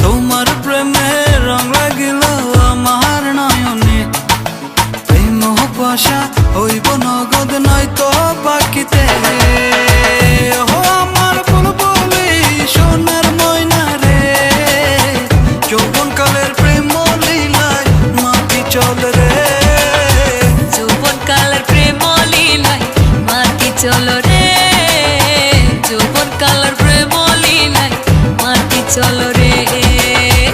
তোমার প্রেমে রং লাগিল আমার নয়নে, এই মোহ কুয়াশা হইব নগদ নয়তো বাকিতে। ও আমার বুলবুলি সোনার ময়না রে, যৌবন কালের প্রেম লীলায় মাটি চলে রে, যৌবন কালের প্রেম লীলায় মাটি চলো রে, যৌবন কালের প্রেম লীলায় মাটি চলো রে।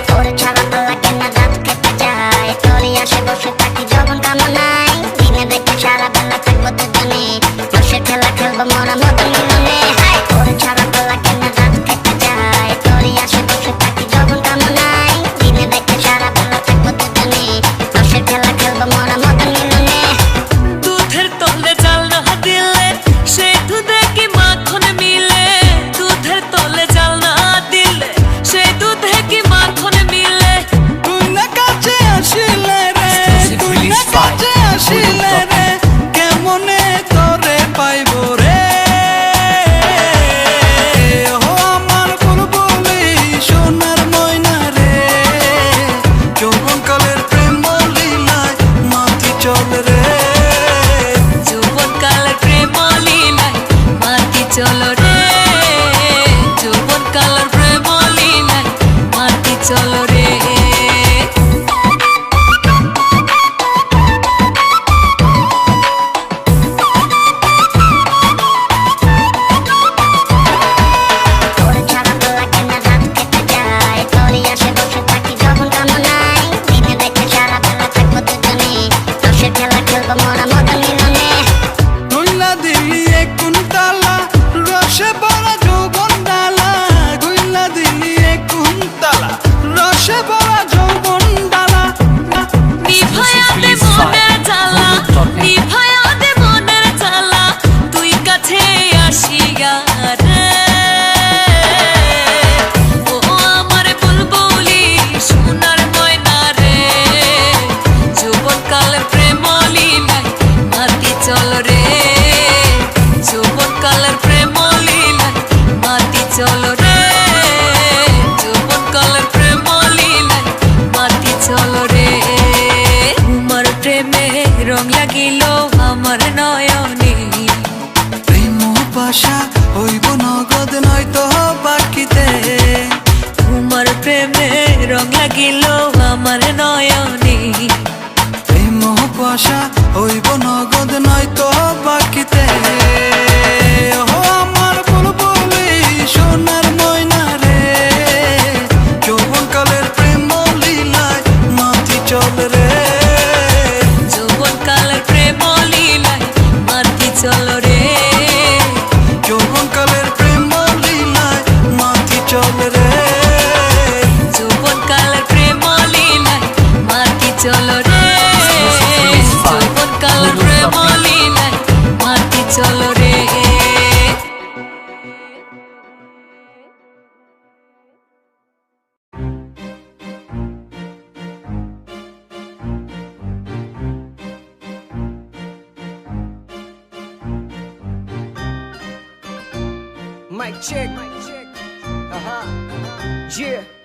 তোর ছাড়া তো লাগে না, রাত কেটে যায় তোরই আসে বসে থাকি যৌবন কামনায়, দিনে দেখে সারা বেলা থাকবো দুজনে, রসের খেলা খেলবো মোরা মদন মিলনে। তোর ছাড়া তো লাগে না, রাত কেটে যায় তোরই আসে বসে থাকি যৌবন কামনায়, দিনে দেখে সারা বেলা থাকবো দুজনে, রসের খেলা খেলবো মোরা মদন মিলনে। দুধের তলে জাল না দিলে সেই দুধে কি মাখন মিলে, দুধের তলে জাল না দিলে সেই দুধে কি মাখন মিলে। তুই না কাছে আসিলে রে, তুই না কাছে আসিলে রে, কেমনে তোরে পাইব রে। ও আমার বুলবুলি সোনার ময়না রে, যৌবন কালের প্রেম লীলায় মাটি চলে রে, যৌবন কালের প্রেম লীলায় মাটি চলো রে, যৌবন কালের প্রেম লীলায় মাটি চলো রে। তোর ছাড়া তো লাগে না, রাত কেটে যায় তোরই আসে বসে থাকি যৌবন কামনায়, দিনে দেখে সারা বেলা থাকবো দুজনে, রসের খেলা খেলবো মোরা মদন মিলনে। কইলা দিলি এক কুন্তলা রসে ভরা যৌবন ডালা, কইলা দিলি এক কুন্তলা রসে ভরা যৌবন ডালা। নিভায়া দে মনের জ্বালা, নিভায়া দে মনের জ্বালা, তুই কাছে আসিয়া রে। ও আমার বুলবুলি সোনার ময়না রে, যৌবন কালের প্রেম লীলায় মাটি চলো রে, যৌবন কালের প্রেম লীলায় মাটি চলো রে, যৌবন কালের প্রেম লীলায় মাটি চলো রে। তোমার প্রেমে রং লাগিল আমার নয়নে, এই মোহ পাশা হইব নগদ নয়তো বাকিতে। তোমার প্রেমে রং লাগিল আমার নয়নে, এই মোহ পাশা হইব নগদ নয়তো বাকিতে। ও আমার বুলবুলি সোনার ময়না রে, যৌবন কালের প্রেম লীলায় মাটি চলে রে, যৌবন কালের প্রেম লীলায় মাটি চলো রে, যৌবন কালের প্রেম লীলায় মাটি চলে রে, যৌবন কালের প্রেম লীলায় মাটি চলো রে, যৌবন কালের প্রেম লীলায় মাটি চলো রে। Mic check. Yeah.